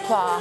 Opa!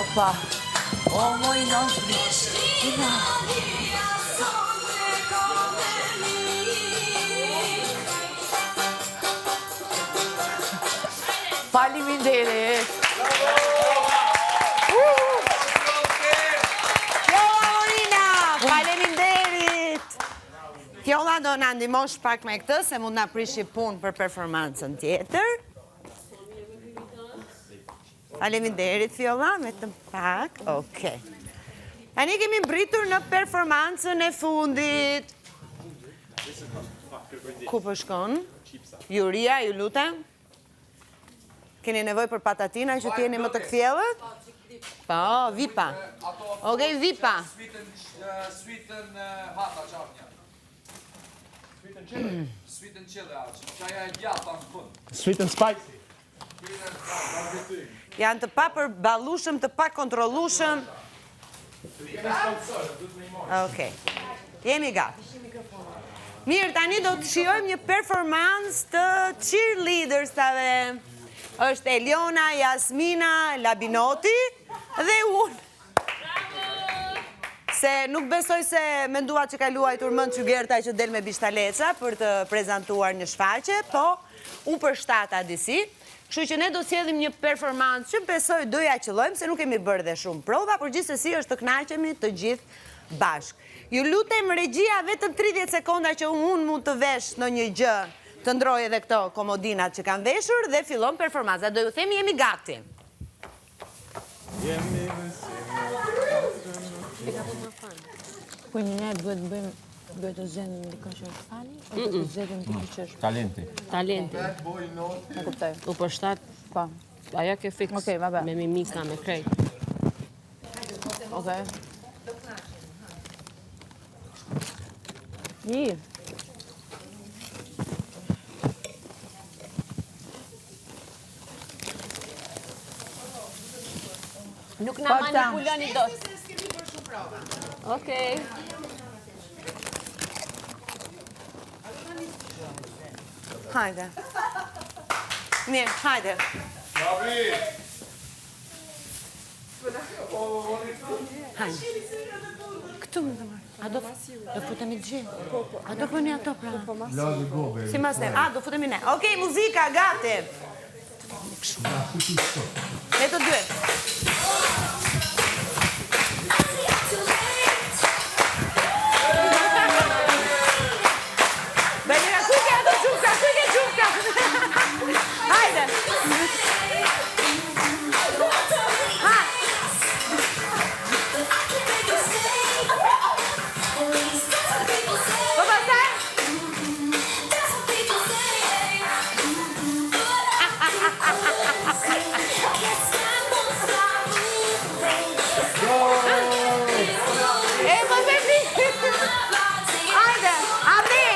Opa! O moj non Prishtina. Faleminderit! Faleminderit! Fjolla do na ndihmosh pak me këtë se mund na prishi punë për performancën tjetër. Faleminderit, Fjolla, me të pak. Okej. Tani kemi mbritur në performancën e fundit. Ku po shkon? Juria, ju lutem? Keni nevoj për patatina që t'jeni më të kthjellët? Po, vipa. Okej, vipa. Sweeten hata çafnja. Sweeten chili. Çaja e gjata në fund. Sweet and spicy. Janë të pa përballueshëm, të pa kontrollueshëm. Okej. Jemi gati. Mirë, tani do të shijojmë një performancë të cheerleaders-ave. Është Eliona, Jasmina, Labinoti dhe unë. Se nuk besoj se mendua që ka luajtur mend Çygerta që del me bishtaleca për të prezantuar një shfaqje, po u përshtat disi. Kështu që ne do sjellim një performancë që besoj do ja qellojmë se nuk kemi bërë dhe shumë prova, por gjithsesi është të kënaqemi të gjithë bashkë. Ju lutem regjia vetëm 30 sekonda që unë mund të vesh në një gjë, të ndroj edhe këto komodinat që kanë veshur dhe fillon performanca. Do ju themi jemi gati. Po një duhet bëjmë duhet të zënë në dikon që është fali, o duhet të zënë në dikon që është... Talenti. Talenti. Në kuptoj. U përshtat, Po. ajo ke fix, Okej, vabbè. me mimika, me krejt. Okej. Mirë. Nuk na manipuloni dot. Okej. Hajde. Mirë, hajde. Hajde. Këtu më të marrë. A do futemi të gjithë? A do bëni ato pra? Si mas ne? A, do futemi ne. Okej, muzika, gati. Ne të dy. Belira, ku ke ato qufka? Ku ke qufka? Hajde. Ha. Po pastaj? E, po përdi. Hajde, abri.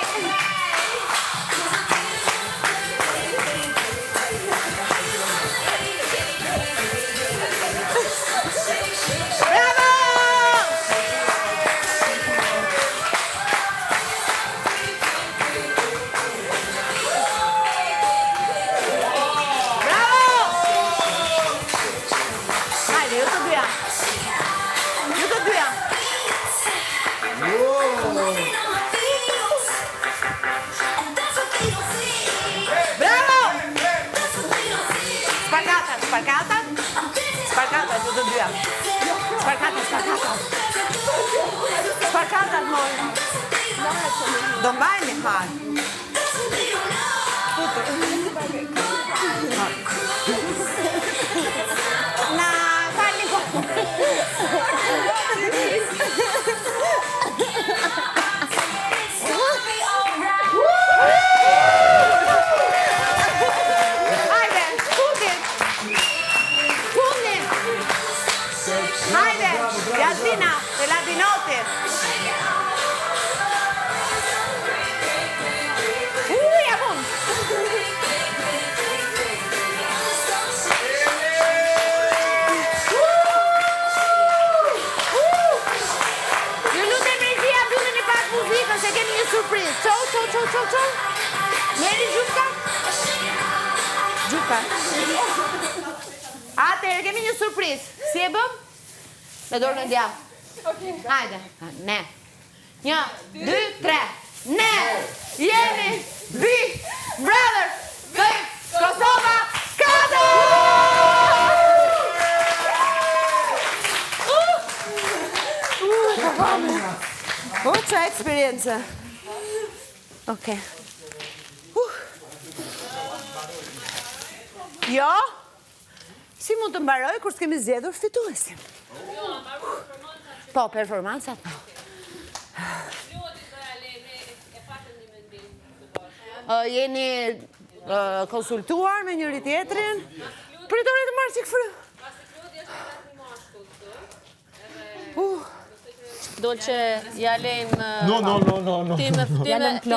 Bravo! Hajde, ju të dyja. Ju të dyja. Bravo! Sparkata, sparkata. Sparkata, ju të dyja. Sparkata, sparkata. Sparkata, moj. Do mbajni, hajde. Na, falni po. Hajde, futit. Futit. Hajde, Jasmina, te latinote. Ja bun. Ju lutem regjia, bëni pak muzikën se kemi një surprizë. Çau. Merri Gjupka? Gjupka. Atëherë kemi një surprizë. Si e bëm? Me dorën e djathtë. Hajde. Ne. 1, 2, 3. Ne jemi Big Brother Kosova Katër! O, qa eksperiencë. Okej. Jo? Si mund të mbaroj kur s'kemi zgjedhur fituesin? Po, performancat po. Jeni konsultuar me njëri tjetrin? Pritore të marrë që këfrë. Dolce, ja lejmë... No. Ti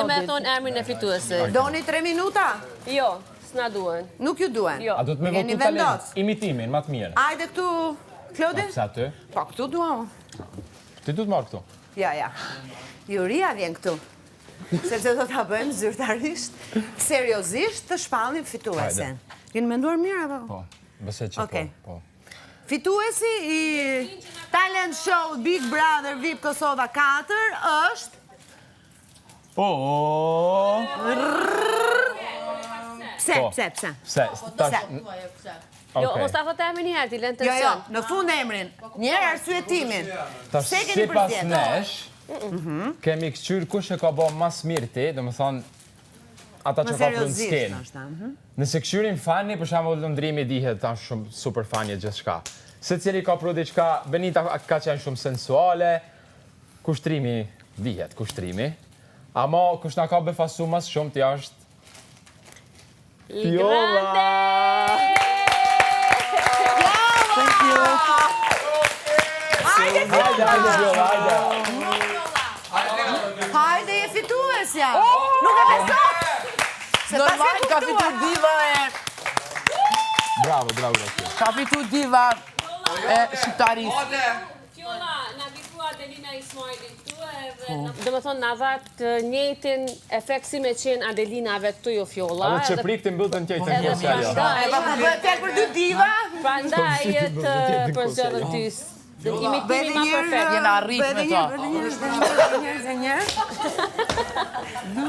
me thonë emrin e fituese. Doni 3 minuta? Jo, s'na duen. Nuk ju duen? Jo. A do të me Jeni votu talent? vendos? Imitimin, ma të mirë. Ajde këtu, Klodi? Pse aty? Po, këtu duam. Ti du të marrë këtu. Ja. Juria vjen këtu. Sepse do ta bëjmë zyrtarisht, seriozisht të shpallim fituesen. Keni menduar mirë apo? Po, besoj që Okej. po. Fituesi i talent show Big Brother VIP Kosova 4 është... Po. Pse? Pse? Jo, mos ta thotë emrin njëherë, ti lën të Jo, son. në fund emrin. Njerë arsyetimin. Tash, Pse keni si pas përzgjedhur? nesh, kemi këqyr kush e ka bo mas mirë ti, dhe më thonë, ata që ka prunë seriozisht, skenë. ndoshta. Nëse këshyrin fani, për shembull Lëndrimi dihet ta shumë super fani e gjithçka. Secili ka pru diçka, Benita ka qenë shumë sensuale, kushtrimi dihet, kushtrimi. Ama kush na ka befasu mas shumë t'ja është Fjolla! Hajde, Hajde, Fjolla, hajde! hajde, je Asja. Nuk e beson! Se pas Normal, e ka fitu kuptuar. diva e... Bravo, bravo, Rosi. Ka fitu diva e shqiptaris. Ode! Fjolla, na vitua Adelina Ismailit këtu edhe dhe më thonë na dha të njëjtin efekt si me qenë Adelinave këtu jo Fjolla. Edhe që prik të mbëllë të njëjtë Edhe në kosja, prandaj- Po bëhet fjalë për dy diva. Prandaj të përzgjedhë ty. Imitimi ma perfekt. Jena arrit me to.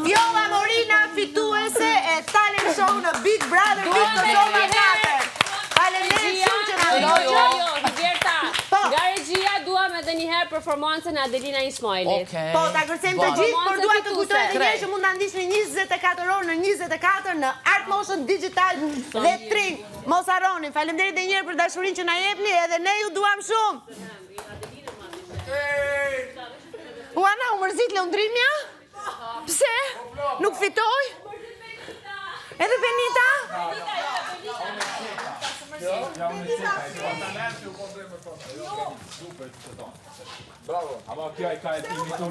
Vjolla Morina, fituese e talent show në Big Brother Big Brother 4. Faleminderit shumë që na Jo, ndoqët. Roberta. Po. Nga regjia duam edhe një herë performancën e Adelina Ismailit. Okej. Po, ta kërcejmë të gjithë, por dua të kujtoj edhe një herë Krejt. që mund ta ndiqni 24 orë në 24 në Art Motion Digital dhe Tring. Mos harroni. Faleminderit edhe një herë për dashurinë që na jepni, edhe ne ju duam shumë. Uana, u mërzit lëndrimja? Pse? Nuk fitoj? Edhe Benita?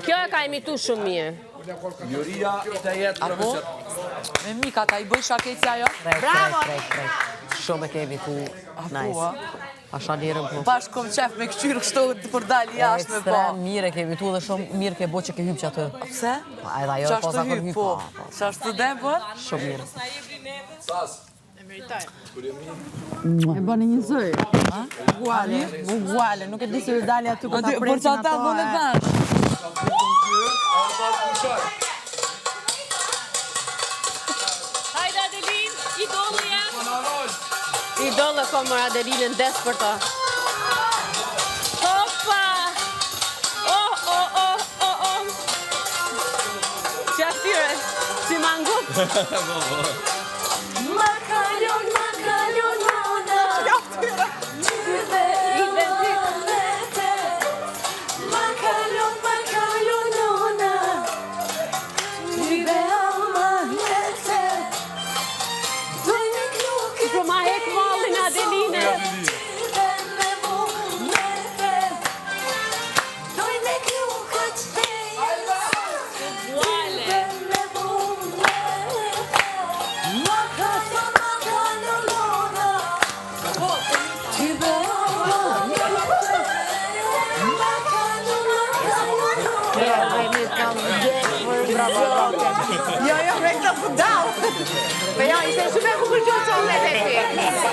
Kjo e ka imitu shumë mirë. Juria të jetë profesional. Me Mika, ta I bëj shakecja jo? Bravo! Shumë e kemi tu nice. Asha njerën po. Bashkë kom qef me këqyrë kështu për dalë jashtë me po. Ekstrem mirë e kemi tu dhe shumë mirë ke bo që ke hypë që atë. Pse? Edhe ajo Qa e poza është për hypë, hypë. po? Qa është të dem, po? Shumë mirë. Sas. E bëni një zëj. Guale. Guale, nuk e di se dali aty ku ta Por presin që ata dhënë e dhash. Hajde Adelin, idolë jam. Idolë komër Adelinën des për ta. Hopa! Oh, oh, oh, oh, oh. Qaftire, si mangup. Ma kalon, nona. Po ma hek mallin Adeline. Guale. Jo, break the foot down. Po ja, ishte shumë e bukur kjo çonë e ti.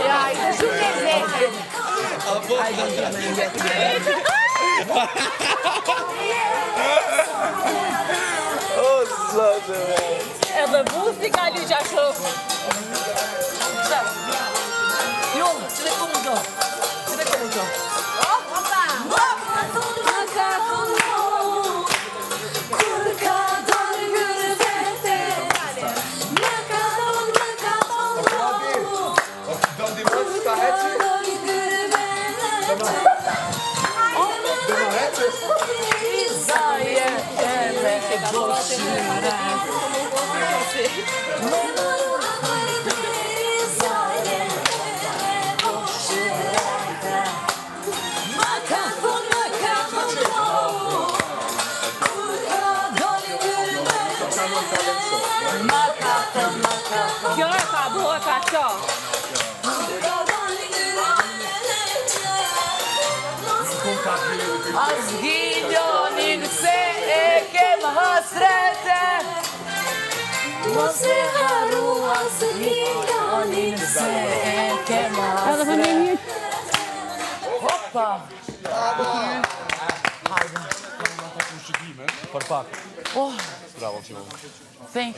Ja, ishte shumë e zezë. Edhe busti ka lyqa shumë. Jo, që dhe këmë do? Që dhe këmë do? Kjo e ka bo e ka qo. As gjiljonin se e kem hasrete. Mos e haru as gjiljonin se e kem hasrete. Hoppa! Hajde. Për pak. Oh, thank